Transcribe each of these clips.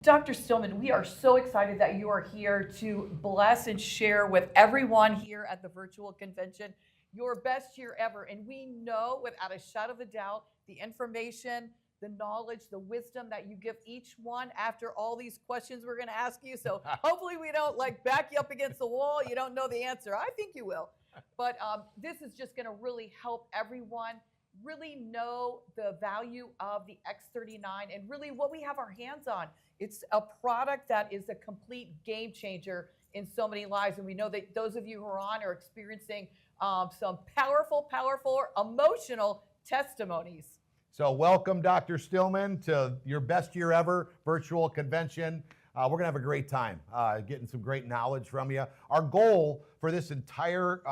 Dr. Stillman, we are so excited that you are here to bless and share with everyone here at the virtual convention your best year ever. And we know without a shadow of a doubt the information, the knowledge, the wisdom that you give each one after all these questions we're going to ask you. So hopefully we don't back you up against the wall. You don't know the answer. I think you will. But this is just going to really help everyone really know the value of the X39 and really what we have our hands on. It's a product that is a complete game changer in so many lives. And we know that those of you who are on are experiencing some powerful, emotional testimonies. So welcome, Dr. Stillman, to your best year ever virtual convention. We're going to have a great time getting some great knowledge from you. Our goal for this entire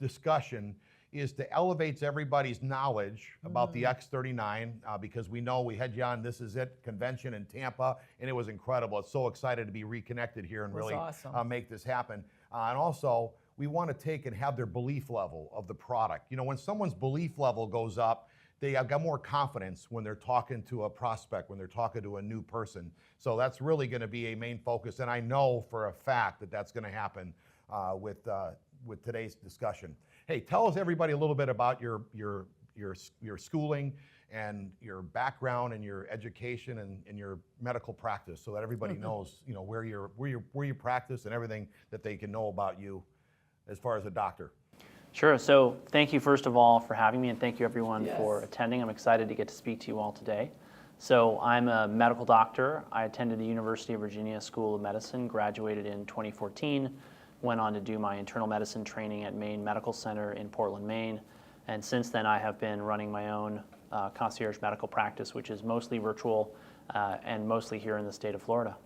discussion is to elevate everybody's knowledge about the X39 because we know we had you on This Is It convention in Tampa, and it was incredible. It's so excited to be reconnected here and really awesome. Make this happen. And also, we want to take and have their belief level of the product. You know, when someone's belief level goes up, they have got more confidence when they're talking to a prospect, when they're talking to a new person. So that's really going to be a main focus, and I know for a fact that that's going to happen with today's discussion. Hey, tell us everybody a little bit about your schooling and your background and your education and your medical practice, so that everybody knows, you know, where you practice and everything that they can know about you as far as a doctor. Sure. So thank you first of all for having me, and thank you everyone for attending. I'm excited to get to speak to you all today. So I'm a medical doctor. I attended the University of Virginia School of Medicine, graduated in 2014. Went on to do my internal medicine training at Maine Medical Center in Portland, Maine. And since then, I have been running my own concierge medical practice, which is mostly virtual and mostly here in the state of Florida.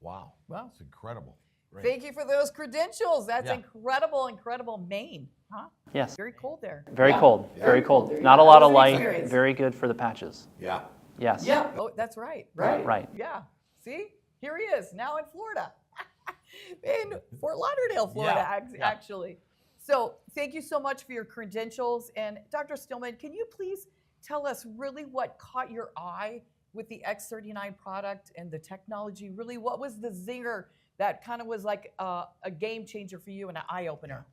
Wow. Well, that's incredible. Great. Thank you for those credentials. That's incredible Maine. Huh? Yes. Very cold there. Very cold. Yeah. Very cold. Not a lot of light. Experience. Very good for the patches. Yeah. Yes. Yeah. Oh, that's right. Right. Yeah. See? Here he is, now in Florida. In Fort Lauderdale, Florida, actually. So thank you so much for your credentials. And Dr. Stillman, can you please tell us really what caught your eye with the X39 product and the technology? Really, what was the zinger that kind of was like a game changer for you and an eye-opener?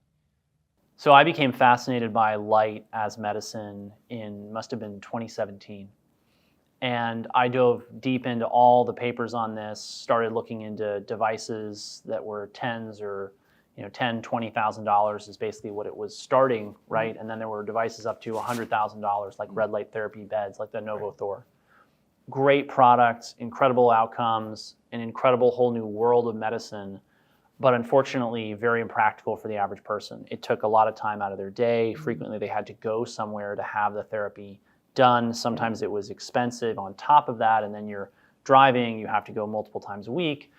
So I became fascinated by light as medicine must have been 2017. And I dove deep into all the papers on this, started looking into devices that were tens or $10,000, $20,000 is basically what it was starting, right? And then there were devices up to $100,000, like red light therapy beds, like the NovoThor. Great products, incredible outcomes, an incredible whole new world of medicine, but unfortunately very impractical for the average person. It took a lot of time out of their day. Frequently they had to go somewhere to have the therapy done. Sometimes it was expensive on top of that, and then you're driving, you have to go multiple times a week.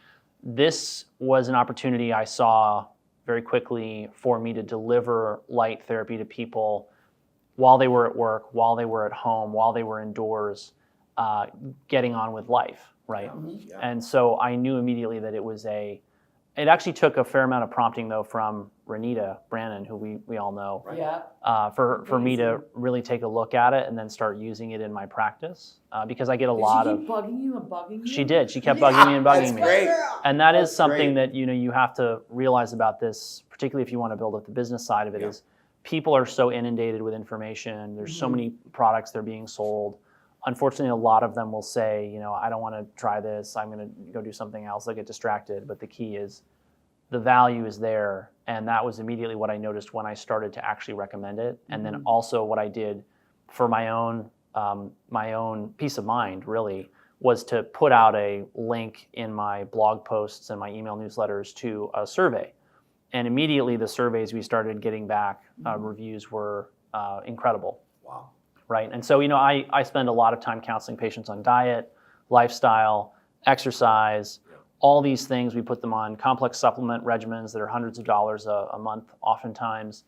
This was an opportunity I saw very quickly for me to deliver light therapy to people while they were at work, while they were at home, while they were indoors, getting on with life, right? Yeah. And so I knew immediately that it actually took a fair amount of prompting though from Renita Brannon, who we all know, for me to really take a look at it and then start using it in my practice because I get a lot of. Did she keep bugging you and bugging you? She did. She kept bugging me and bugging me. Great. And that is something that you have to realize about this, particularly if you want to build up the business side of it. Is people are so inundated with information. There's so many products that are being sold. Unfortunately, a lot of them will say, I don't want to try this. I'm going to go do something else. They'll get distracted. But the key is the value is there. And that was immediately what I noticed when I started to actually recommend it. And then also what I did for my own peace of mind, really, was to put out a link in my blog posts and my email newsletters to a survey. And immediately the surveys we started getting back, reviews were incredible. Wow. Right. And so, I spend a lot of time counseling patients on diet, lifestyle, exercise, all these things. We put them on complex supplement regimens that are hundreds of dollars a month oftentimes.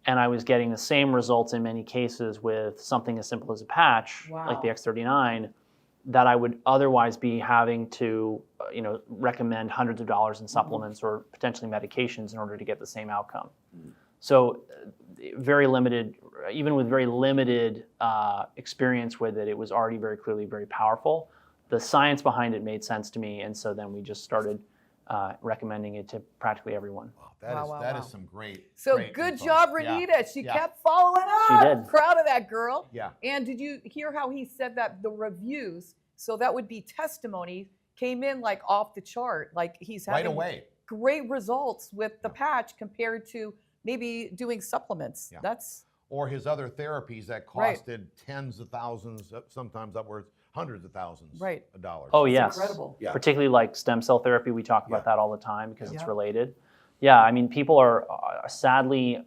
And I was getting the same results in many cases with something as simple as a patch, like the X39, that I would otherwise be having to, recommend hundreds of dollars in supplements or potentially medications in order to get the same outcome. So very limited, even with very limited experience with it, it was already very clearly very powerful. the science behind it made sense to me, and so then we just started recommending it to practically everyone. Wow, that is some great. So great good info. job, Yeah. Renita. She Yeah. kept following up. She did. Proud of that girl. Yeah. And did you hear how he said that the reviews, so that would be testimony, came in like off the chart. Like he's having Right away. great results with the patch compared to maybe doing supplements. Yeah. That's Or his other therapies that Right. costed tens of thousands, sometimes upwards hundreds of thousands Right. of dollars. Oh, that's yes. incredible. Yeah. Particularly like stem cell therapy, we talk about Yeah. that all the time because it's Yeah. related. Yeah, I mean, people are sadly,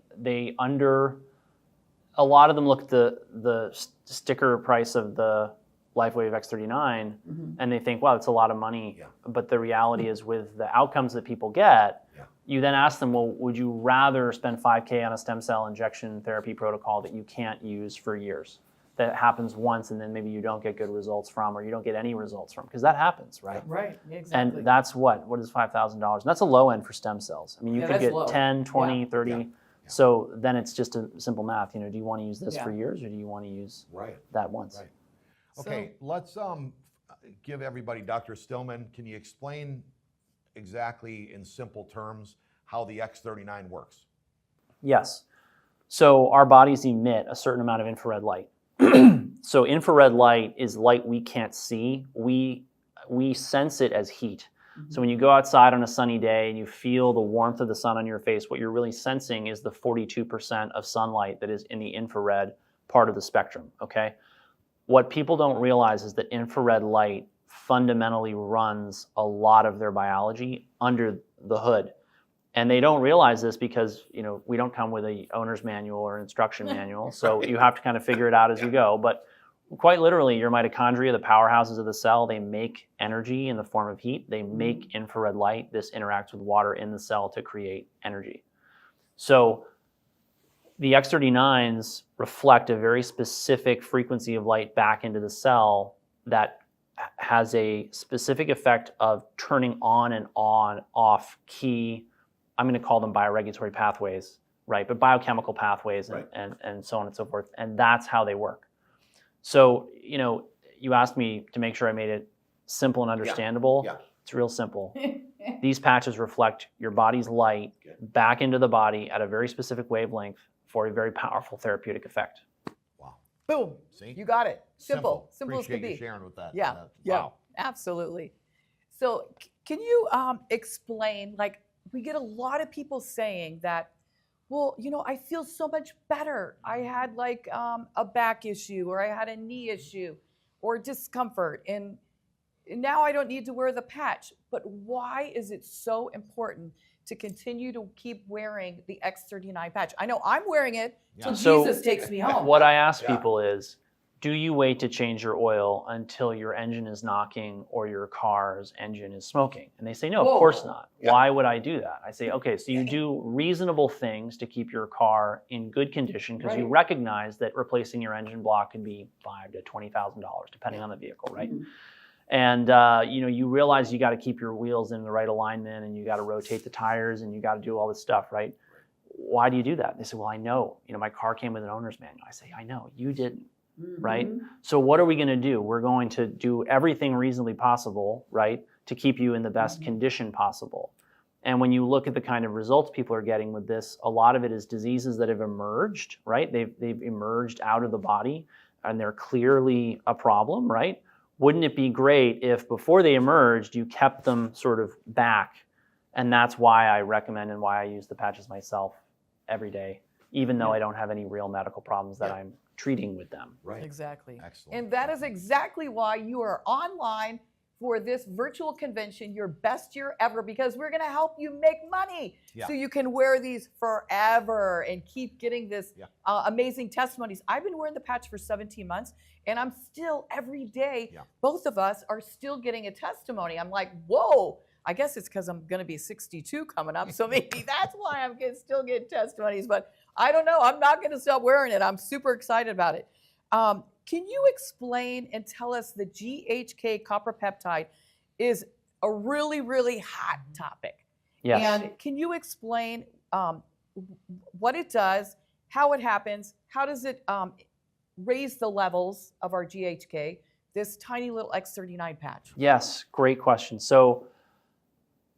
a lot of them look at the sticker price of the LifeWave X39 and they think, wow, that's a lot of money. Yeah. But the reality is with the outcomes that people get, Yeah. you then ask them, well, would you rather spend $5K on a stem cell injection therapy protocol that you can't use for years? That happens once and then maybe you don't get good results from, or you don't get any results from, because that happens, right? Right. Exactly. And that's what is $5,000? And that's a low end for stem cells. I mean, you Yeah, could that's get low. 10, 20, Yeah. 30. Yeah. So then it's just a simple math. You know, do you want to use this Yeah. for years or do you want to use Right. that once? Right. Okay, let's give everybody, Dr. Stillman, can you explain exactly in simple terms how the X39 works? Yes. So our bodies emit a certain amount of infrared light. So infrared light is light we can't see. We sense it as heat. So when you go outside on a sunny day and you feel the warmth of the sun on your face, what you're really sensing is the 42% of sunlight that is in the infrared part of the spectrum, okay? What people don't realize is that infrared light fundamentally runs a lot of their biology under the hood. And they don't realize this because, you know, we don't come with a owner's manual or instruction manual. So you have to kind of figure it out as you go. But quite literally, your mitochondria, the powerhouses of the cell, they make energy in the form of heat. They make infrared light. This interacts with water in the cell to create energy. So the X39s reflect a very specific frequency of light back into the cell that has a specific effect of turning on and off key, I'm going to call them bioregulatory pathways, right? But biochemical pathways and so on and so forth. And that's how they work. So, you know, you asked me to make sure I made it simple and understandable. Yeah. It's real simple. These patches reflect your body's light back into the body at a very specific wavelength for a very powerful therapeutic effect. Wow. Boom. See? You got it. Simple as Appreciate can be. you sharing with that. Yeah, yeah, Wow. absolutely. So can you explain, like, we get a lot of people saying that, well, you know, I feel so much better. I had like a back issue, or I had a knee issue or discomfort, and now I don't need to wear the patch. But why is it so important to continue to keep wearing the X39 patch? I know I'm wearing it till So Jesus takes me home. What I ask Yeah. people is, do you wait to change your oil until your engine is knocking or your car's engine is smoking? And they say, no, Whoa. of course not. Yeah. Why would I do that? I say, okay, so you do reasonable things to keep your car in good condition because you Right. recognize that replacing your engine block can be $5,000 to $20,000 depending on the vehicle, right? And you know, you realize you got to keep your wheels in the right alignment and you got to rotate the tires and you got to do all this stuff, right? Why do you do that? They say, well, I know, you know, my car came with an owner's manual. I say, I know, you didn't. Right? So what are we going to do? We're going to do everything reasonably possible, right, to keep you in the best condition possible. And when you look at the kind of results people are getting with this, a lot of it is diseases that have emerged, right? They've emerged out of the body and they're clearly a problem, right? Wouldn't it be great if before they emerged, you kept them sort of back? And that's why I recommend and why I use the patches myself every day, even though I don't have any real medical problems that I'm treating with them. Right. Exactly. Excellent. And that is exactly why you are online for this virtual convention, your best year ever, because we're going to help you make money so you can wear these forever and keep getting this amazing testimonies. I've been wearing the patch for 17 months and I'm still every day, both of us are still getting a testimony. I'm like, whoa. I guess it's because I'm going to be 62 coming up, so maybe that's why I'm still getting testimonies. But I don't know. I'm not going to stop wearing it. I'm super excited about it. Can you explain and tell us the GHK copper peptide is a really, really hot topic? Yes. And can you explain what it does, how it happens, how does it raise the levels of our GHK, this tiny little X39 patch? Yes, great question. So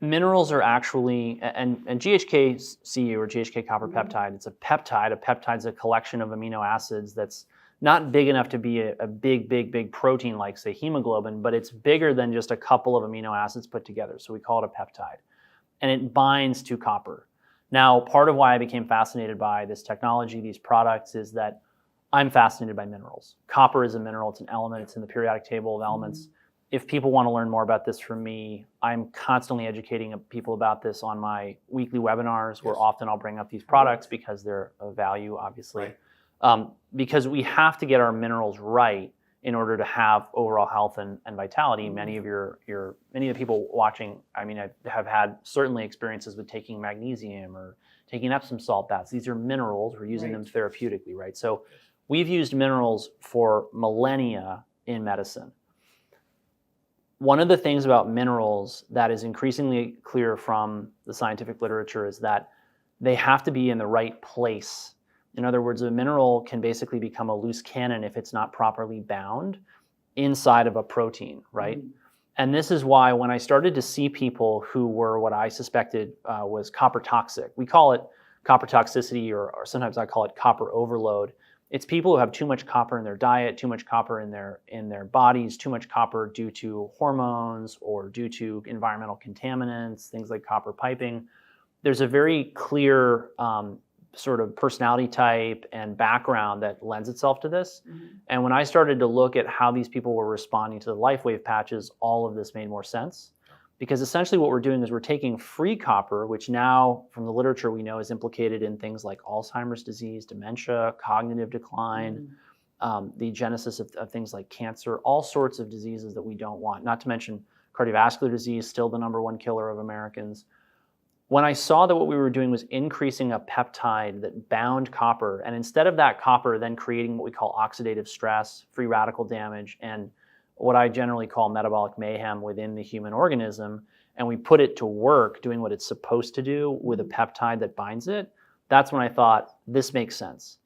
minerals are actually, and GHK-Cu or GHK copper peptide, it's a peptide. A peptide is a collection of amino acids that's not big enough to be a big protein like, say, hemoglobin, but it's bigger than just a couple of amino acids put together. So we call it a peptide. And it binds to copper. Now, part of why I became fascinated by this technology, these products, is that I'm fascinated by minerals. Copper is a mineral, it's an element, it's in the periodic table of elements. If people want to learn more about this from me, I'm constantly educating people about this on my weekly webinars, where often I'll bring up these products because they're of value, obviously. Because we have to get our minerals right in order to have overall health and vitality. Many of the people watching, I mean, I have had certainly experiences with taking magnesium or taking Epsom salt baths. These are minerals. We're using them therapeutically, right? So we've used minerals for millennia in medicine. One of the things about minerals that is increasingly clear from the scientific literature is that they have to be in the right place. In other words, a mineral can basically become a loose cannon if it's not properly bound inside of a protein, right? And this is why when I started to see people who were what I suspected was copper toxic, we call it copper toxicity, or sometimes I call it copper overload. It's people who have too much copper in their diet, too much copper in their bodies, too much copper due to hormones or due to environmental contaminants, things like copper piping. There's a very clear sort of personality type and background that lends itself to this. And when I started to look at how these people were responding to the LifeWave patches, all of this made more sense. Because essentially what we're doing is we're taking free copper, which now from the literature we know is implicated in things like Alzheimer's disease, dementia, cognitive decline, the genesis of things like cancer, all sorts of diseases that we don't want, not to mention cardiovascular disease, still the #1 killer of Americans. When I saw that what we were doing was increasing a peptide that bound copper, and instead of that copper then creating what we call oxidative stress, free radical damage, and what I generally call metabolic mayhem within the human organism, and we put it to work doing what it's supposed to do with a peptide that binds it, that's when I thought, this makes sense.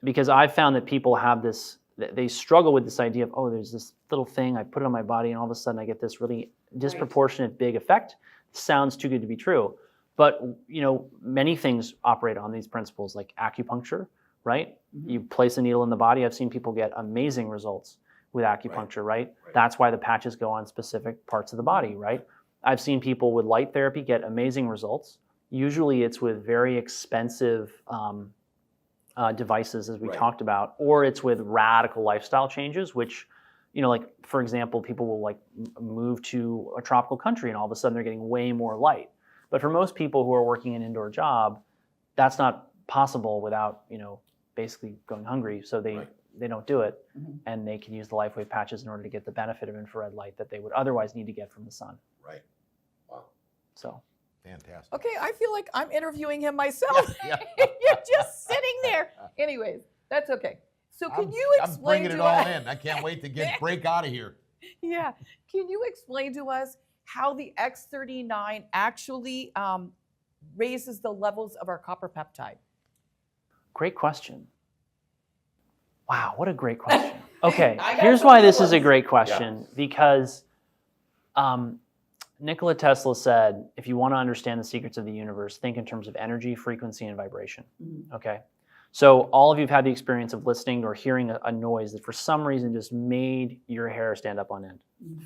Because I've found that people have this, they struggle with this idea of, oh, there's this little thing, I put it on my body, and all of a sudden I get this really disproportionate big effect. Sounds too good to be true. But many things operate on these principles, like acupuncture, right? You place a needle in the body. I've seen people get amazing results with acupuncture, right? That's why the patches go on specific parts of the body, right? I've seen people with light therapy get amazing results. Usually it's with very expensive devices, as we talked about, or it's with radical lifestyle changes, which, like, for example, people will like move to a tropical country and all of a sudden they're getting way more light. But for most people who are working an indoor job, that's not possible without, basically going hungry. So they don't do it, and they can use the LifeWave patches in order to get the benefit of infrared light that they would otherwise need to get from the sun. Right. Wow. So. Fantastic. Okay, I feel like I'm interviewing him myself. You're just sitting there. Anyways, that's okay. So can you explain I'm bringing it to all us? in. I can't wait to break out of here. Yeah. Can you explain to us how the X39 actually raises the levels of our copper peptide? Great question. Wow, what a great question. Okay, here's why this is a great question. Because Nikola Tesla said, if you want to understand the secrets of the universe, think in terms of energy, frequency, and vibration. Okay? So all of you have had the experience of listening or hearing a noise that for some reason just made your hair stand up on end.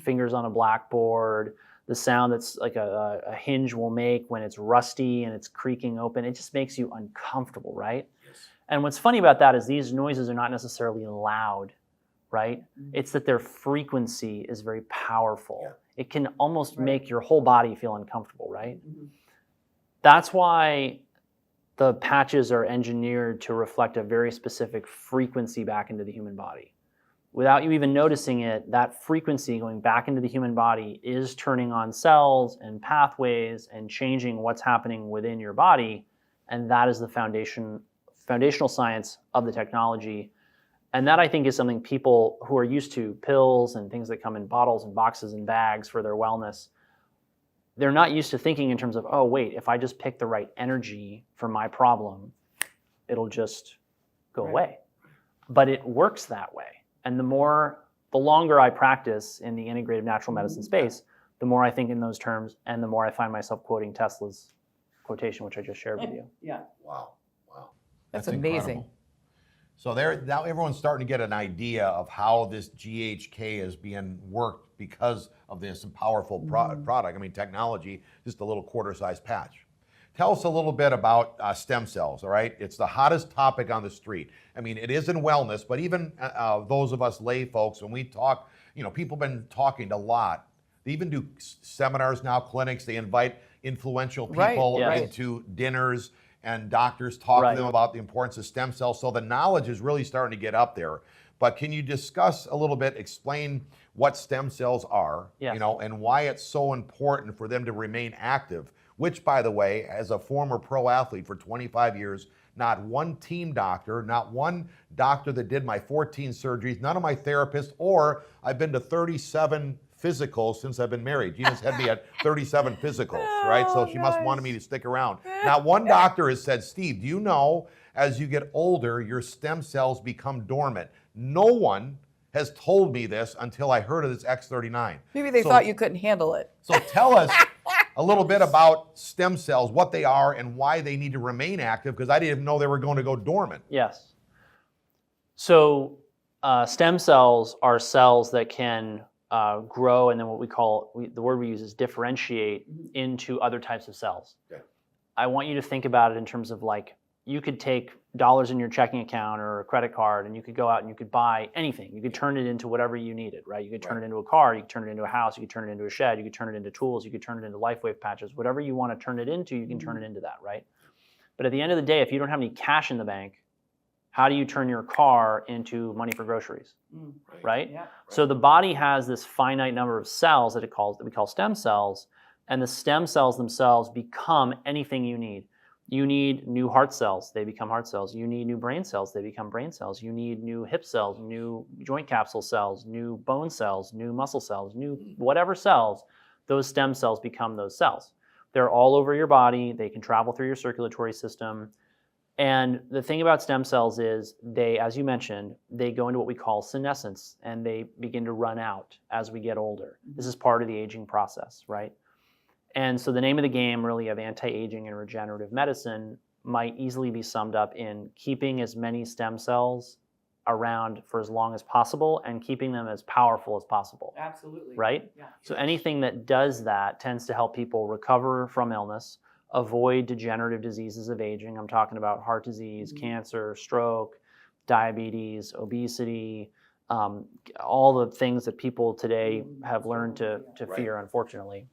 Fingers on a blackboard, the sound that's like a hinge will make when it's rusty and it's creaking open. It just makes you uncomfortable, right? Yes. And what's funny about that is these noises are not necessarily loud, right? It's that their frequency is very powerful. Yeah. It can almost make your whole body feel uncomfortable, right? That's why the patches are engineered to reflect a very specific frequency back into the human body. Without you even noticing it, that frequency going back into the human body is turning on cells and pathways and changing what's happening within your body. And that is the foundational science of the technology. And that, I think, is something people who are used to pills and things that come in bottles and boxes and bags for their wellness, they're not used to thinking in terms of, oh, wait, if I just pick the right energy for my problem, it'll just go away. But it works that way. And the more the longer I practice in the integrative natural medicine space, the more I think in those terms, and the more I find myself quoting Tesla's quotation, which I just shared with you. Yeah. Wow. Wow. That's incredible. amazing. So now everyone's starting to get an idea of how this GHK is being worked because of this powerful product. I mean, technology, just a little quarter-sized patch. Tell us a little bit about stem cells, all right? It's the hottest topic on the street. I mean, it is in wellness, but even those of us lay folks, when we talk, people have been talking a lot. They even do seminars now, clinics. They invite influential people into dinners, and doctors talk to them about the importance of stem cells. So the knowledge is really starting to get up there. But can you discuss a little bit, explain what stem cells are, and why it's so important for them to remain active, which, by the way, as a former pro athlete for 25 years, not one team doctor, not one doctor that did my 14 surgeries, none of my therapists, or I've been to 37 physicals since I've been married. Gina's had me at 37 physicals, right? So she must wanted me to stick around. Not one doctor has said, Steve, do you know as you get older, your stem cells become dormant? No one has told me this until I heard of this X39. Maybe they thought you couldn't handle it. So tell us a little bit about stem cells, what they are and why they need to remain active, because I didn't even know they were going to go dormant. Yes. So stem cells are cells that can grow, and then what we call, the word we use is differentiate into other types of cells. Okay. I want you to think about it in terms of like, you could take dollars in your checking account or a credit card, and you could go out and you could buy anything. You could turn it into whatever you needed, right? You could turn it into a car, you could turn it into a house, you could turn it into a shed, you could turn it into tools, you could turn it into LifeWave patches. Whatever you want to turn it into, you can turn it into that, right? But at the end of the day, if you don't have any cash in the bank, how do you turn your car into money for groceries, right? Yeah. So the body has this finite number of cells that we call stem cells, and the stem cells themselves become anything you need. You need new heart cells, they become heart cells. You need new brain cells, they become brain cells. You need new hip cells, new joint capsule cells, new bone cells, new muscle cells, new whatever cells, those stem cells become those cells. They're all over your body, they can travel through your circulatory system. And the thing about stem cells is they, as you mentioned, they go into what we call senescence, and they begin to run out as we get older. This is part of the aging process, right? And so the name of the game really of anti-aging and regenerative medicine might easily be summed up in keeping as many stem cells around for as long as possible and keeping them as powerful as possible. Absolutely. Right? Yeah. So anything that does that tends to help people recover from illness, avoid degenerative diseases of aging. I'm talking about heart disease, cancer, stroke, diabetes, obesity, all the things that people today have learned to fear, unfortunately.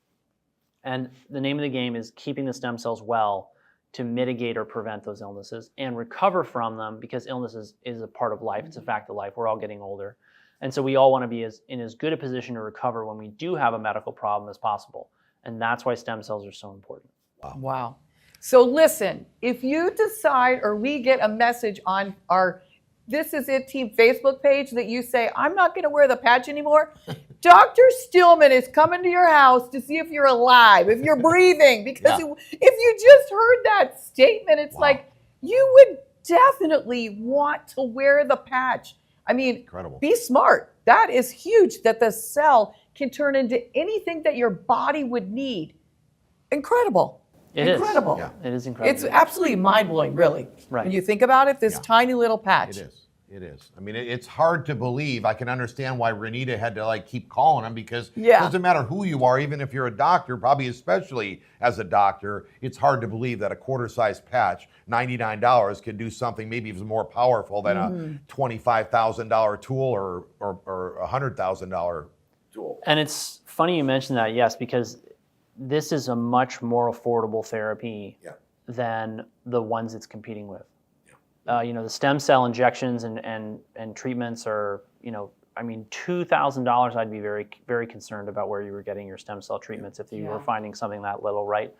And the name of the game is keeping the stem cells well to mitigate or prevent those illnesses and recover from them, because illness is a part of life. It's a fact of life. We're all getting older. And so we all want to be in as good a position to recover when we do have a medical problem as possible. And that's why stem cells are so important. Wow. So listen, if you decide, or we get a message on our This Is It Team Facebook page that you say, I'm not going to wear the patch anymore, Dr. Stillman is coming to your house to see if you're alive, if you're breathing, because if you just heard that statement, it's like, you would definitely want to wear the patch. I mean, incredible. Be smart. That is huge, that the cell can turn into anything that your body would need. Incredible. Incredible. Yeah. It is incredible. It's absolutely mind-blowing, really. Right. When you think about it, this tiny little patch. It is. It is. I mean, it's hard to believe. I can understand why Renita had to keep calling him, because it doesn't matter who you are, even if you're a doctor, probably especially as a doctor, it's hard to believe that a quarter-sized patch, $99, can do something maybe even more powerful than a $25,000 tool or a $100,000 tool. And it's funny you mentioned that, yes, because this is a much more affordable therapy than the ones it's competing with. The stem cell injections and treatments are, I mean, $2,000, I'd be very, very concerned about where you were getting your stem cell treatments if you were finding something that little, right?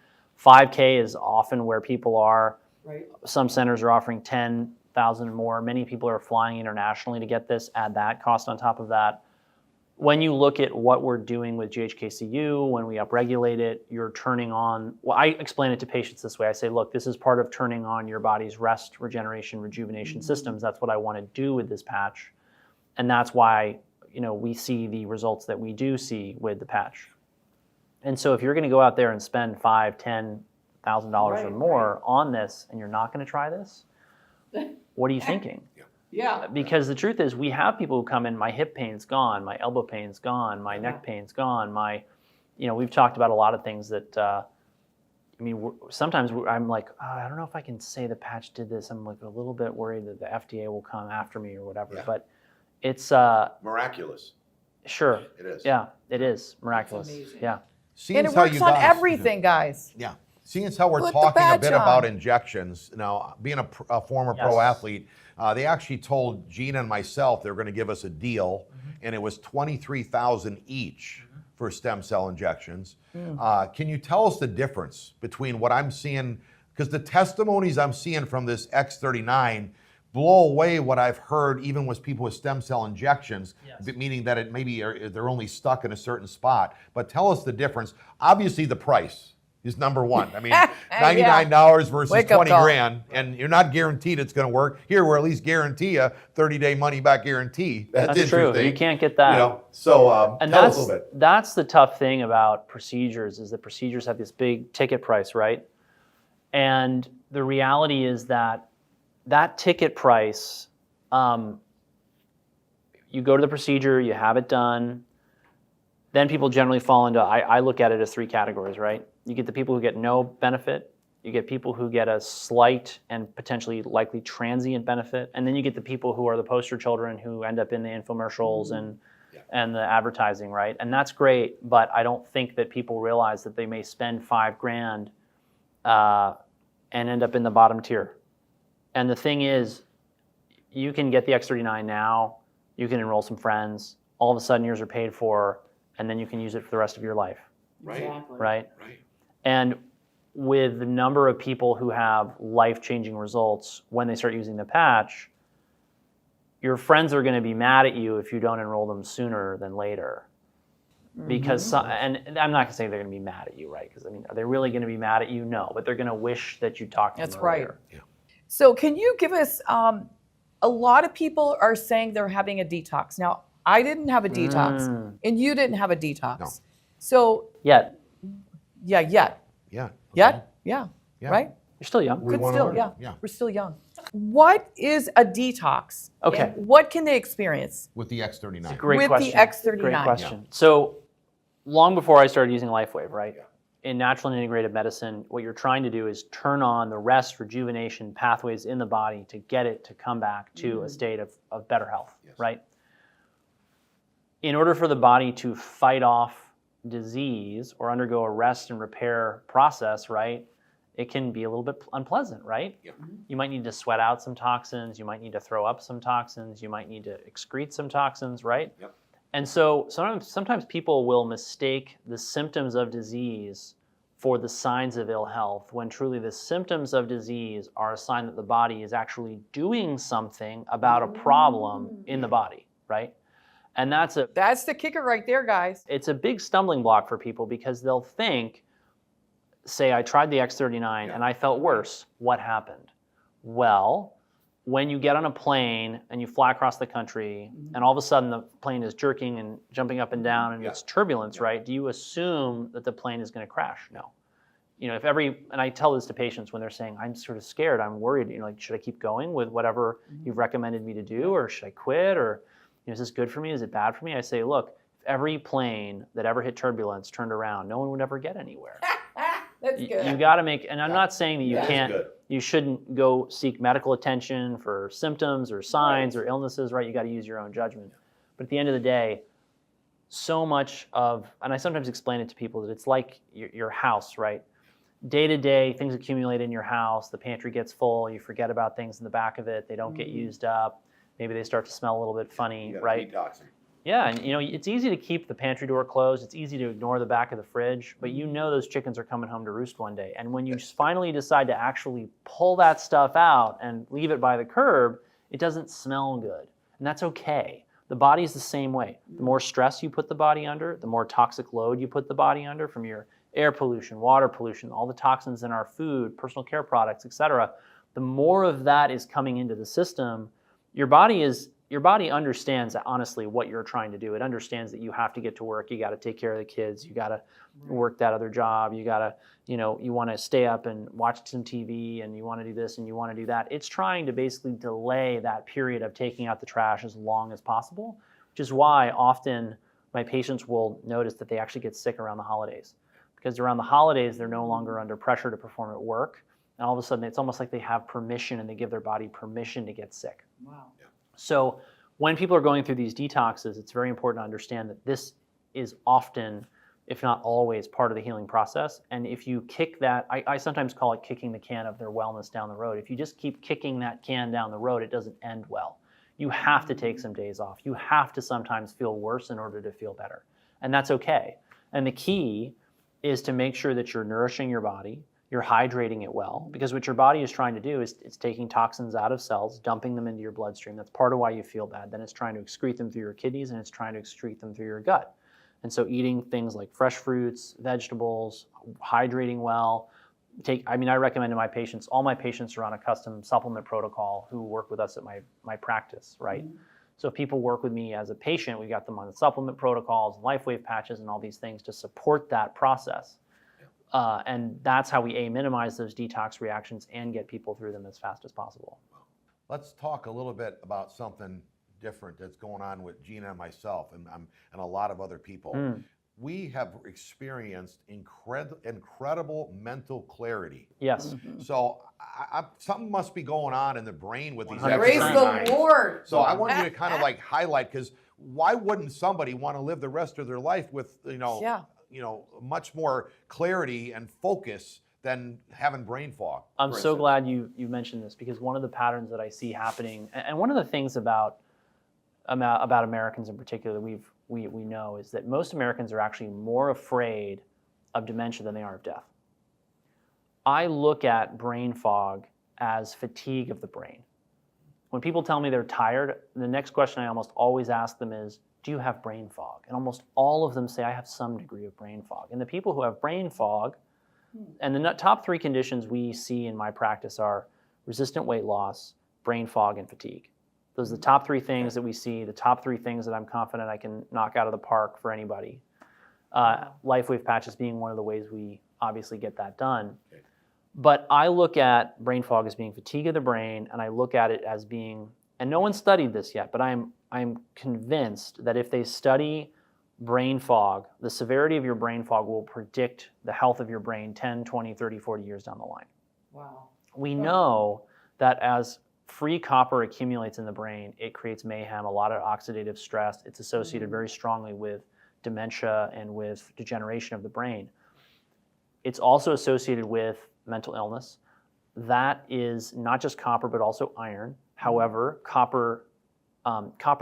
$5K is often where people are. Right. Some centers are offering $10,000 more. Many people are flying internationally to get this, add that cost on top of that. When you look at what we're doing with GHKCU, when we upregulate it, you're turning on, I explain it to patients this way. I say, look, this is part of turning on your body's rest, regeneration, rejuvenation systems. That's what I want to do with this patch. And that's why, we see the results that we do see with the patch. And so if you're going to go out there and spend $5,000-$10,000 or more on this, and you're not going to try this, what are you thinking? Yeah. Because the truth is, we have people who come in, my hip pain's gone, my elbow pain's gone, my neck pain's gone, we've talked about a lot of things that, sometimes I'm like, I don't know if I can say the patch did this. I'm like a little bit worried that the FDA will come after me or whatever. Yeah. But it's Miraculous. sure. It is. Yeah, it is miraculous. amazing. Yeah. And it works on everything, guys. Yeah. Seeing as how we're Put the talking a patch bit on. about injections, being a former pro Yes. athlete, they actually told Gina and myself they were going to give us a deal, and it was $23,000 each for stem cell injections. Can you tell us the difference between what I'm seeing? Because the testimonies I'm seeing from this X39 blow away what I've heard, even with people with stem cell injections, meaning that it maybe they're only stuck in a certain spot. But tell us the difference. Obviously, the price is number one. I mean, $99 versus Wake up 20 call. grand, and you're not guaranteed it's going to work. Here, we're at least guarantee a 30-day money-back guarantee. That's true. interesting. You can't get that. So And tell us a little bit. that's the tough thing about procedures, is that procedures have this big ticket price, right? And the reality is that ticket price, you go to the procedure, you have it done, then people generally fall into, I look at it as 3 categories, right? You get the people who get no benefit, you get people who get a slight and potentially likely transient benefit, and then you get the people who are the poster children who end up in the infomercials and the advertising, right? And that's great, but I don't think that people realize that they may spend $5,000 and end up in the bottom tier. And the thing is, you can get the X39 now, you can enroll some friends, all of a sudden yours are paid for, and then you can use it for the rest of your life, right? And with the number of people who have life-changing results when they start using the patch, your friends are going to be mad at you if you don't enroll them sooner than later. Because, and I'm not going to say they're going to be mad at you, right? Because, are they really going to be mad at you? No, but they're going to wish that you talked to them That's right. earlier. Yeah. So can you give us, a lot of people are saying they're having a detox. Now, I didn't have a detox, and you didn't have a detox. No. So, Yet, yet, Yeah. yeah, Yeah. right? you're still young. We Good wanna still, learn. yeah. We're still young. What is a detox? Okay. And what can they experience With the X39. Great with question. the X39? Great question. So, long before I started using LifeWave, right? In natural and integrated medicine, what you're trying to do is turn on the rest, rejuvenation pathways in the body to get it to come back to a state of better health, right? In order for the body to fight off disease or undergo a rest and repair process, right, it can be a little bit unpleasant, right? You might need to sweat out some toxins, you might need to throw up some toxins, you might need to excrete some toxins, right? And so sometimes people will mistake the symptoms of disease for the signs of ill health, when truly the symptoms of disease are a sign that the body is actually doing something about a problem in the body, right? And that's That's the kicker right there, guys. it's a big stumbling block for people, because they'll think, say, I tried the X39 and I felt worse. What happened? Well, when you get on a plane and you fly across the country and all of a sudden the plane is jerking and jumping up and down and it's turbulence, right? Do you assume that the plane is going to crash? No. And I tell this to patients when they're saying, I'm sort of scared, I'm worried, should I keep going with whatever you've recommended me to do, or should I quit, or is this good for me? Is it bad for me? I say, look, if every plane that ever hit turbulence turned around, no one would ever get anywhere. That's good. You got to make, and I'm not saying that you can't, good. you shouldn't go seek medical attention for symptoms or signs or illnesses, right? You got to use your own judgment. But at the end of the day, so much of, and I sometimes explain it to people, that it's like your house, right? Day to day, things accumulate in your house, the pantry gets full, you forget about things in the back of it, they don't get used up, maybe they start to smell a little bit funny, right? Yeah, and it's easy to keep the pantry door closed, it's easy to ignore the back of the fridge, but those chickens are coming home to roost one day. And when you finally decide to actually pull that stuff out and leave it by the curb, it doesn't smell good. And that's okay. The body is the same way. The more stress you put the body under, the more toxic load you put the body under from your air pollution, water pollution, all the toxins in our food, personal care products, etc., the more of that is coming into the system, your body is your body understands honestly what you're trying to do. It understands that you have to get to work, you got to take care of the kids, you got to work that other job, you got to, you want to stay up and watch some TV, and you want to do this and you want to do that. It's trying to basically delay that period of taking out the trash as long as possible, which is why often my patients will notice that they actually get sick around the holidays, because around the holidays they're no longer under pressure to perform at work, and all of a sudden it's almost like they have permission, and they give their body permission to get sick. Wow. So when people are going through these detoxes, it's very important to understand that this is often, if not always, part of the healing process. And if you kick that, I sometimes call it kicking the can of their wellness down the road. If you just keep kicking that can down the road, it doesn't end well. You have to take some days off. You have to sometimes feel worse in order to feel better. And that's okay. And the key is to make sure that you're nourishing your body, you're hydrating it well, because what your body is trying to do is it's taking toxins out of cells, dumping them into your bloodstream. That's part of why you feel bad. Then it's trying to excrete them through your kidneys, and it's trying to excrete them through your gut. And so eating things like fresh fruits, vegetables, hydrating well. I recommend to my patients, all my patients are on a custom supplement protocol who work with us at my practice, right? Mm-hmm. So if people work with me as a patient, we got them on the supplement protocols, LifeWave patches, and all these things to support that process. And that's how we minimize those detox reactions and get people through them as fast as possible. Let's talk a little bit about something different that's going on with Gina and myself and a lot of other people. We have experienced incredible mental clarity. Yes. Mm-hmm. So something must be going on in the brain with these Praise X39s. the Lord. So I want you to kind of like highlight, because why wouldn't somebody want to live the rest of their life with much more clarity and focus than having brain fog? I'm so glad you mentioned this, because one of the patterns that I see happening, and one of the things about Americans in particular we know, is that most Americans are actually more afraid of dementia than they are of death. I look at brain fog as fatigue of the brain. When people tell me they're tired, the next question I almost always ask them is, do you have brain fog? And almost all of them say, I have some degree of brain fog. And the people who have brain fog, and the top 3 conditions we see in my practice are resistant weight loss, brain fog, and fatigue. Those are the top 3 things that we see, the top 3 things that I'm confident I can knock out of the park for anybody. LifeWave patches being one of the ways we obviously get that done. But I look at brain fog as being fatigue of the brain, and I look at it as being, and no one studied this yet, but I'm convinced that if they study brain fog, the severity of your brain fog will predict the health of your brain 10, 20, 30, 40 years down the line. Wow. We know that as free copper accumulates in the brain, it creates mayhem, a lot of oxidative stress. It's associated very strongly with dementia and with degeneration of the brain. It's also associated with mental illness. That is not just copper, but also iron. However, copper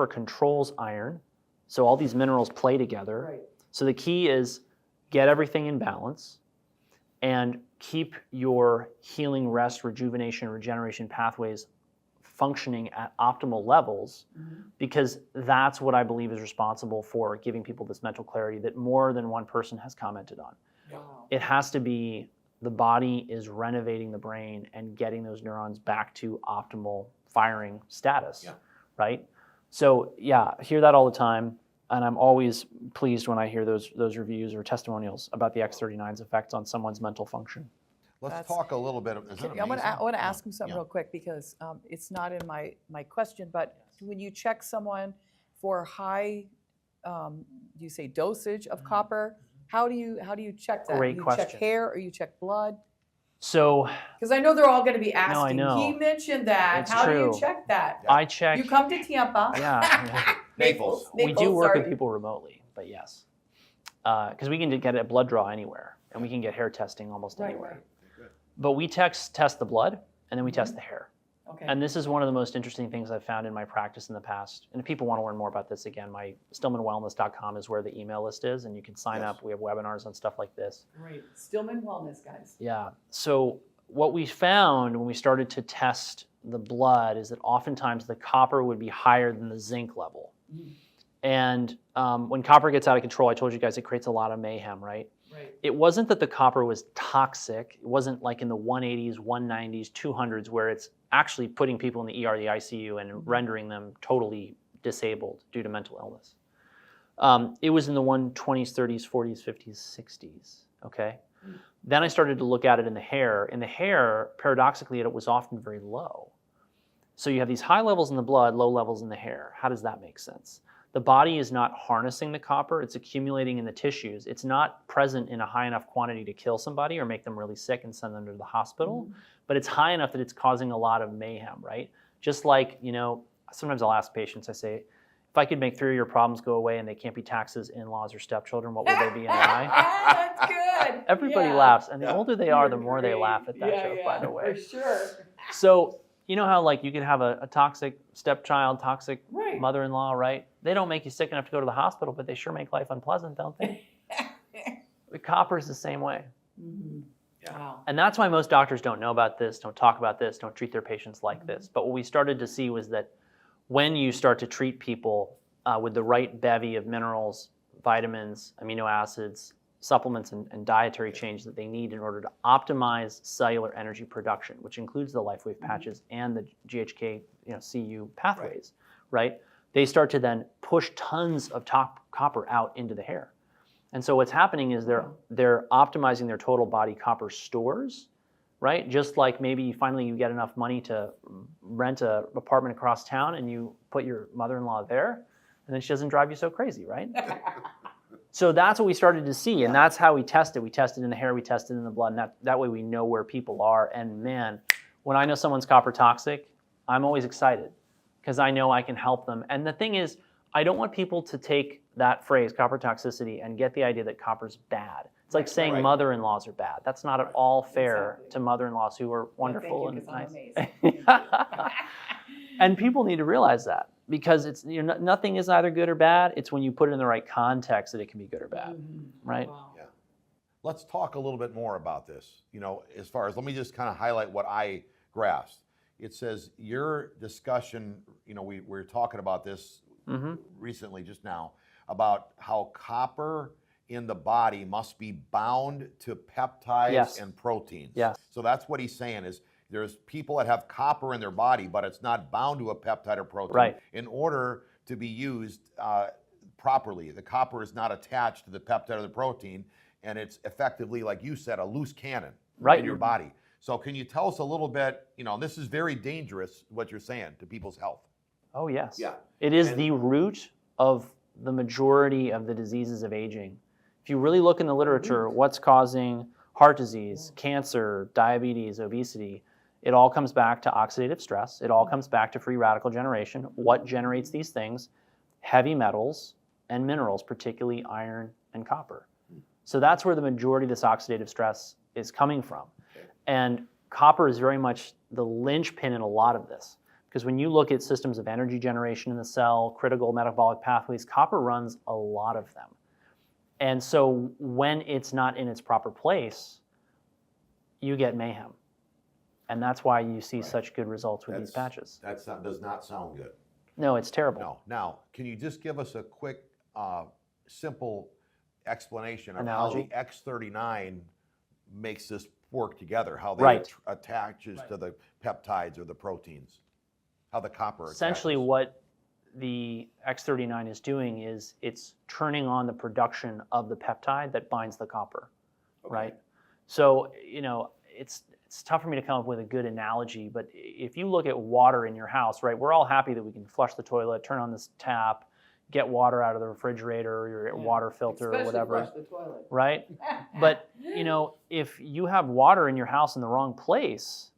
controls iron, so all these minerals play together. Right. So the key is get everything in balance and keep your healing, rest, rejuvenation, regeneration pathways functioning at optimal levels, because that's what I believe is responsible for giving people this mental clarity that more than one person has commented on. Wow. It has to be the body is renovating the brain and getting those neurons back to optimal firing status, right? So yeah, I hear that all the time, and I'm always pleased when I hear those reviews or testimonials about the X39's effects on someone's mental function. Let's talk a little bit. I want to ask him something real quick, because it's not in my question, but when you check someone for high, you say dosage of copper, how do you check that? Great you question. check hair or you check blood? So, because I know they're all going to be asking. No, I know. He mentioned that. It's How do true. you check that? I check. You come to Tampa. Yeah. Naples. We do work with people remotely, but yes. Because we can get a blood draw anywhere, and we can get hair testing almost anywhere. Right. But we test the blood, and then we test the hair. Okay. And this is one of the most interesting things I've found in my practice in the past. And if people want to learn more about this, again, my stillmanwellness.com is where the email list is, and you can sign up. We have webinars on stuff like this. Great. Stillman Wellness, guys. Yeah. So what we found when we started to test the blood is that oftentimes the copper would be higher than the zinc level. And when copper gets out of control, I told you guys it creates a lot of mayhem, right? Right. It wasn't that the copper was toxic. It wasn't like in the 180s, 190s, 200s where it's actually putting people in the ER, the ICU, and rendering them totally disabled due to mental illness. It was in the 120s, 30s, 40s, 50s, 60s, okay? Then I started to look at it in the hair. In the hair, paradoxically, it was often very low. So you have these high levels in the blood, low levels in the hair. How does that make sense? The body is not harnessing the copper, it's accumulating in the tissues. It's not present in a high enough quantity to kill somebody or make them really sick and send them to the hospital, but it's high enough that it's causing a lot of mayhem, right? Just like, you know, sometimes I'll ask patients, I say, if I could make 3 of your problems go away and they can't be taxes, in-laws, or stepchildren, what would they be and why? That's good. Everybody laughs, and the older they are, the more they laugh at that joke, by the way. For sure. So, you know how like you could have a toxic stepchild, toxic Right. mother-in-law, right? They don't make you sick enough to go to the hospital, but they sure make life unpleasant, don't they? The copper is the same way. Wow. And that's why most doctors don't know about this, don't talk about this, don't treat their patients like this. But what we started to see was that when you start to treat people with the right bevy of minerals, vitamins, amino acids, supplements, and dietary change that they need in order to optimize cellular energy production, which includes the LifeWave patches and the GHK, CU pathways, right? They start to then push tons of copper out into the hair. And so what's happening is they're optimizing their total body copper stores, right? Just like maybe finally you get enough money to rent an apartment across town and you put your mother-in-law there, and then she doesn't drive you so crazy, right? So that's what we started to see, and that's how we tested. We tested in the hair, we tested in the blood, and that way we know where people are. And man, when I know someone's copper toxic, I'm always excited because I know I can help them. And the thing is, I don't want people to take that phrase, copper toxicity, and get the idea that copper's bad. It's like saying mother-in-laws are bad. That's not at all fair to mother-in-laws who are wonderful and nice. And people need to realize that because it's nothing is either good or bad. It's when you put it in the right context that it can be good or bad, right? Wow. Yeah. Let's talk a little bit more about this. As far as, let me just kind of highlight what I grasped. It says your discussion, we were talking about this recently just now, about how copper in the body must be bound to peptides and proteins. Yes. So that's what he's saying is there's people that have copper in their body, but it's not bound to a peptide or protein. In order to be used properly, the copper is not attached to the peptide or the protein, and it's effectively, like you said, a loose cannon in your body. So can you tell us a little bit, this is very dangerous, what you're saying, to people's health. Oh, yes. Yeah. It is the root of the majority of the diseases of aging. If you really look in the literature, what's causing heart disease, cancer, diabetes, obesity, it all comes back to oxidative stress. It all comes back to free radical generation. What generates these things? Heavy metals and minerals, particularly iron and copper. So that's where the majority of this oxidative stress is coming from. And copper is very much the linchpin in a lot of this. Because when you look at systems of energy generation in the cell, critical metabolic pathways, copper runs a lot of them. And so when it's not in its proper place, you get mayhem. And that's why you see such good results with these patches. That does not sound good. No, it's terrible. No. Now, can you just give us a quick, simple explanation of Analogy? how the X39 makes this work together, how they attaches to the peptides or the proteins, how the copper attaches? Essentially what the X39 is doing is it's turning on the production of the peptide that binds the copper, right? So, it's tough for me to come up with a good analogy, but if you look at water in your house, right, we're all happy that we can flush the toilet, turn on this tap, get water out of the refrigerator or your water filter or whatever. Flush the toilet. Right? But, if you have water in your house in the wrong place,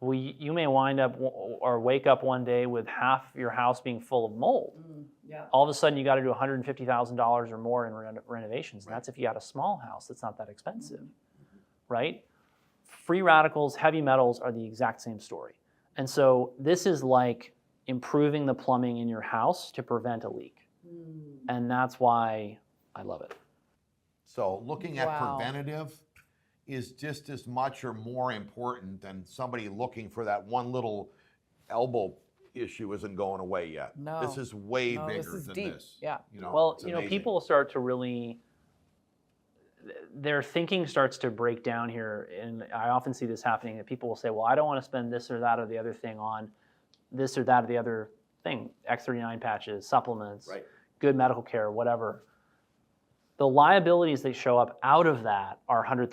you may wind up or wake up one day with half your house being full of mold. All of a sudden, you got to do $150,000 or more in renovations. And that's if you got a small house that's not that expensive, right? Free radicals, heavy metals are the exact same story. And so this is like improving the plumbing in your house to prevent a leak. And that's why I love it. So looking at preventative is just as much or more important than somebody looking for that one little elbow issue isn't going away yet. No. This is way bigger this is than deep. this. Yeah. It's amazing. People start to really their thinking starts to break down here. And I often see this happening, that people will say, well, I don't want to spend this or that or the other thing on this or that or the other thing, X39 patches, supplements, Right. good medical care, whatever. The liabilities that show up out of that are $100,000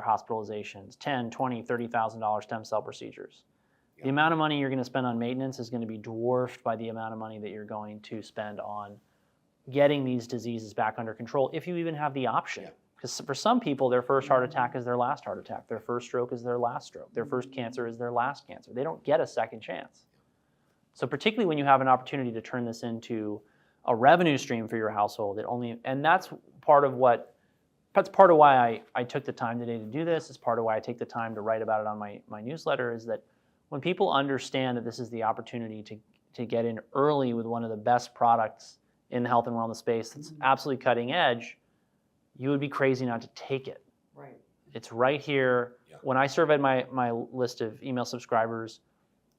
hospitalizations, $10,000, $20,000, $30,000 stem cell procedures. Yeah. The amount of money you're going to spend on maintenance is going to be dwarfed by the amount of money that you're going to spend on getting these diseases back under control, if you even have the option. Yeah. Because for some people, their first heart attack is their last heart attack. Their first stroke is their last stroke. Their first cancer is their last cancer. They don't get a second chance. So particularly when you have an opportunity to turn this into a revenue stream for your household, and that's part of why I took the time today to do this. It's part of why I take the time to write about it on my newsletter, is that when people understand that this is the opportunity to get in early with one of the best products in the health and wellness space that's absolutely cutting edge, you would be crazy not to take it. Right. It's right here. Yeah. When I surveyed my list of email subscribers,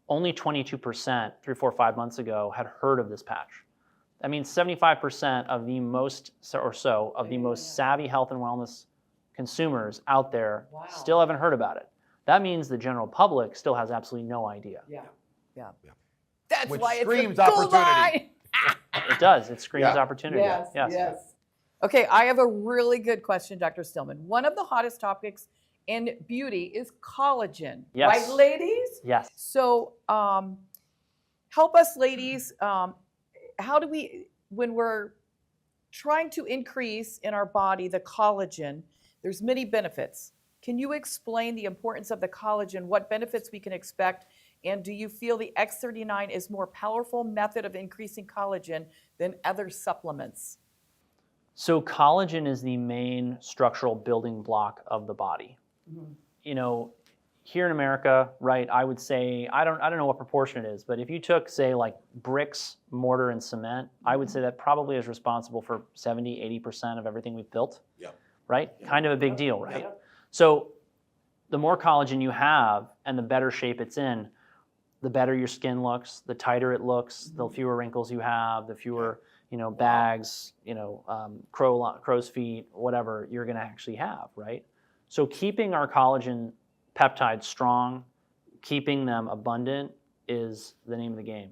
only 22%, 3, 4, 5 months ago, had heard of this patch. That means 75% of the most savvy health and wellness consumers out there Wow. still haven't heard about it. That means the general public still has absolutely no idea. Yeah. Yeah. Yeah. That's Which why screams it's a opportunity. bullseye. It does. It screams Yeah. opportunity. Yes. Okay, I have a really good question, Dr. Stillman. One of the hottest topics in beauty is collagen. Yes. Right, ladies? Yes. So help us, ladies. How do we, when we're trying to increase in our body the collagen, there's many benefits. Can you explain the importance of the collagen, what benefits we can expect, and do you feel the X39 is more powerful method of increasing collagen than other supplements? So collagen is the main structural building block of the body. Mm-hmm. You know, here in America, right, I would say, I don't know what proportion it is, but if you took, say, like bricks, mortar, and cement, I would say that probably is responsible for 70, 80% of everything we've built. Yep. Right? Yep. Kind of a big deal, right? Yep. So the more collagen you have and the better shape it's in, the better your skin looks, the tighter it looks, the fewer wrinkles you have, the fewer, bags, crow's feet, whatever you're going to actually have, right? So keeping our collagen peptides strong, keeping them abundant is the name of the game.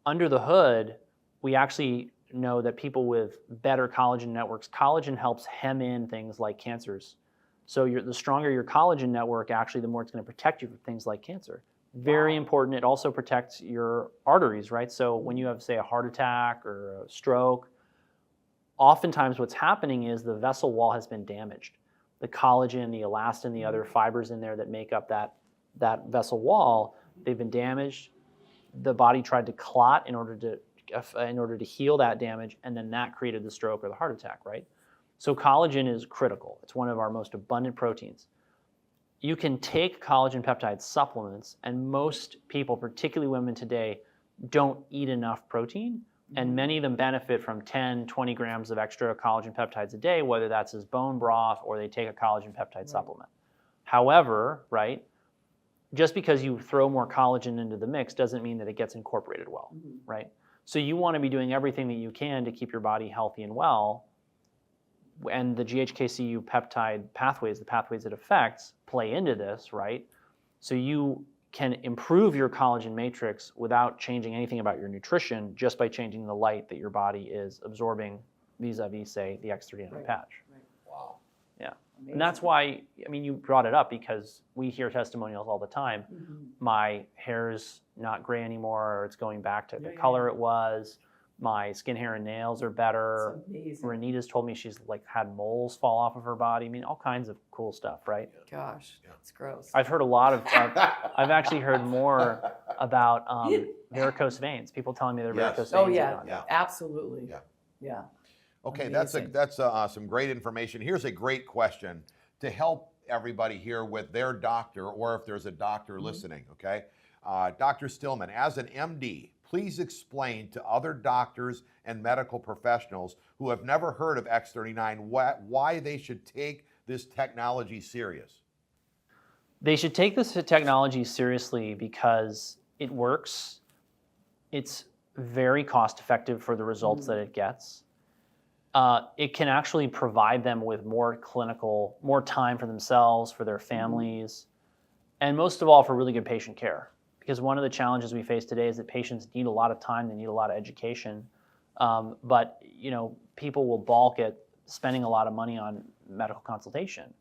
Under the hood, we actually know that people with better collagen networks, collagen helps hem in things like cancers. So the stronger your collagen network, actually, the more it's going to protect you from things like cancer. Very important. It also protects your arteries, right? So when you have, say, a heart attack or a stroke, oftentimes what's happening is the vessel wall has been damaged. The collagen, the elastin, the other fibers in there that make up that vessel wall, they've been damaged. The body tried to clot in order to heal that damage, and then that created the stroke or the heart attack, right? So collagen is critical. It's one of our most abundant proteins. You can take collagen peptide supplements, and most people, particularly women today, don't eat enough protein, and many of them benefit from 10, 20 grams of extra collagen peptides a day, whether that's as bone broth or they take a collagen peptide supplement. However, right, just because you throw more collagen into the mix doesn't mean that it gets incorporated well, right? So you want to be doing everything that you can to keep your body healthy and well, and the GHKCU peptide pathways, the pathways it affects, play into this, right? So you can improve your collagen matrix without changing anything about your nutrition, just by changing the light that your body is absorbing vis-a-vis, say, the X39 patch. Right. Wow. Yeah. Amazing. And that's why, you brought it up because we hear testimonials all the time. My hair's not gray anymore, or it's going back to the color it was. My skin, hair, and nails are better. It's amazing. Renita's told me she's had moles fall off of her body. All kinds of cool stuff, right? Gosh, it's gross. I've heard a lot of, I've actually heard more about varicose veins. People telling me they're varicose veins. Oh yeah, are gone. absolutely. Yeah. Yeah. Okay, Amazing. that's some great information. Here's a great question to help everybody here with their doctor, or if there's a doctor listening, okay? Dr. Stillman, as an MD, please explain to other doctors and medical professionals who have never heard of X39 why they should take this technology serious. They should take this technology seriously because it works. It's very cost effective for the results that it gets. it can actually provide them with more time for themselves, for their families, and most of all, for really good patient care. Because one of the challenges we face today is that patients need a lot of time, they need a lot of education, but people will balk at spending a lot of money on medical consultation.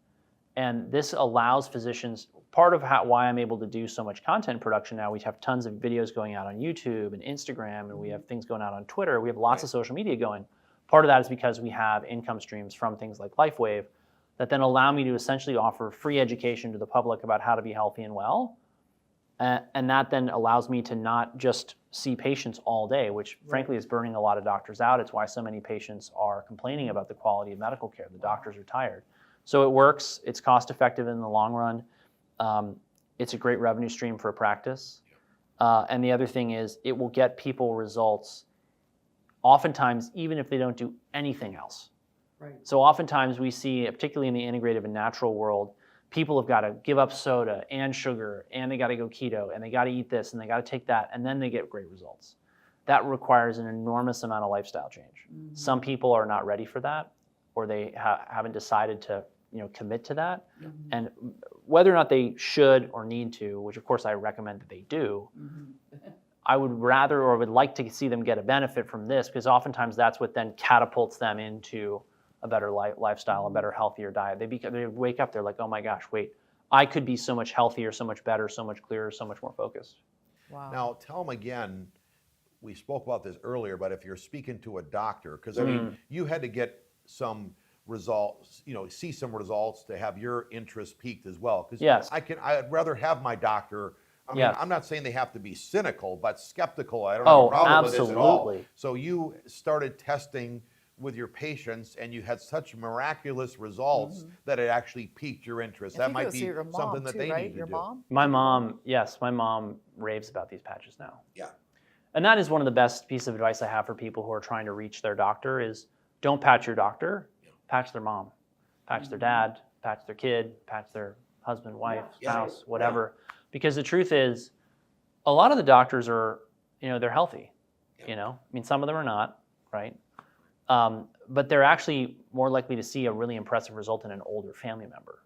And this allows physicians, part of why I'm able to do so much content production now, we have tons of videos going out on YouTube and Instagram, and we have things going out on Twitter, we have lots of social media going. Part of that is because we have income streams from things like LifeWave that then allow me to essentially offer free education to the public about how to be healthy and well. And that then allows me to not just see patients all day, which frankly is burning a lot of doctors out. It's why so many patients are complaining about the quality of medical care. The doctors are tired. So it works. It's cost effective in the long run. It's a great revenue stream for a practice. And the other thing is it will get people results oftentimes even if they don't do anything else. Right. So oftentimes we see, particularly in the integrative and natural world, people have got to give up soda and sugar, and they got to go keto, and they got to eat this, and they got to take that, and then they get great results. That requires an enormous amount of lifestyle change. Mm-hmm. Some people are not ready for that, or they haven't decided to commit to that. Mm-hmm. And whether or not they should or need to, which of course I recommend that they do, mm-hmm. I would rather or would like to see them get a benefit from this, because oftentimes that's what then catapults them into a better lifestyle, a better, healthier diet. They wake up, they're like, oh my gosh, wait, I could be so much healthier, so much better, so much clearer, so much more focused. Wow. Now, tell them again, we spoke about this earlier, but if you're speaking to a doctor, because I mean, you had to get some results, see some results to have your interest peaked as well. Because yes. I'd rather have my doctor. I mean, yes. I'm not saying they have to be cynical, but skeptical. I don't have a problem with this at all. So you started testing with your patients, and you had such miraculous results that it actually piqued your interest. That might be something that they need to do. Mom? My mom, yes, my mom raves about these patches now. Yeah. And that is one of the best pieces of advice I have for people who are trying to reach their doctor is don't patch your doctor, patch their mom, patch their dad, patch their kid, patch their husband, wife, spouse, whatever. Because the truth is, a lot of the doctors are, they're healthy. I mean, some of them are not, right? But they're actually more likely to see a really impressive result in an older family member.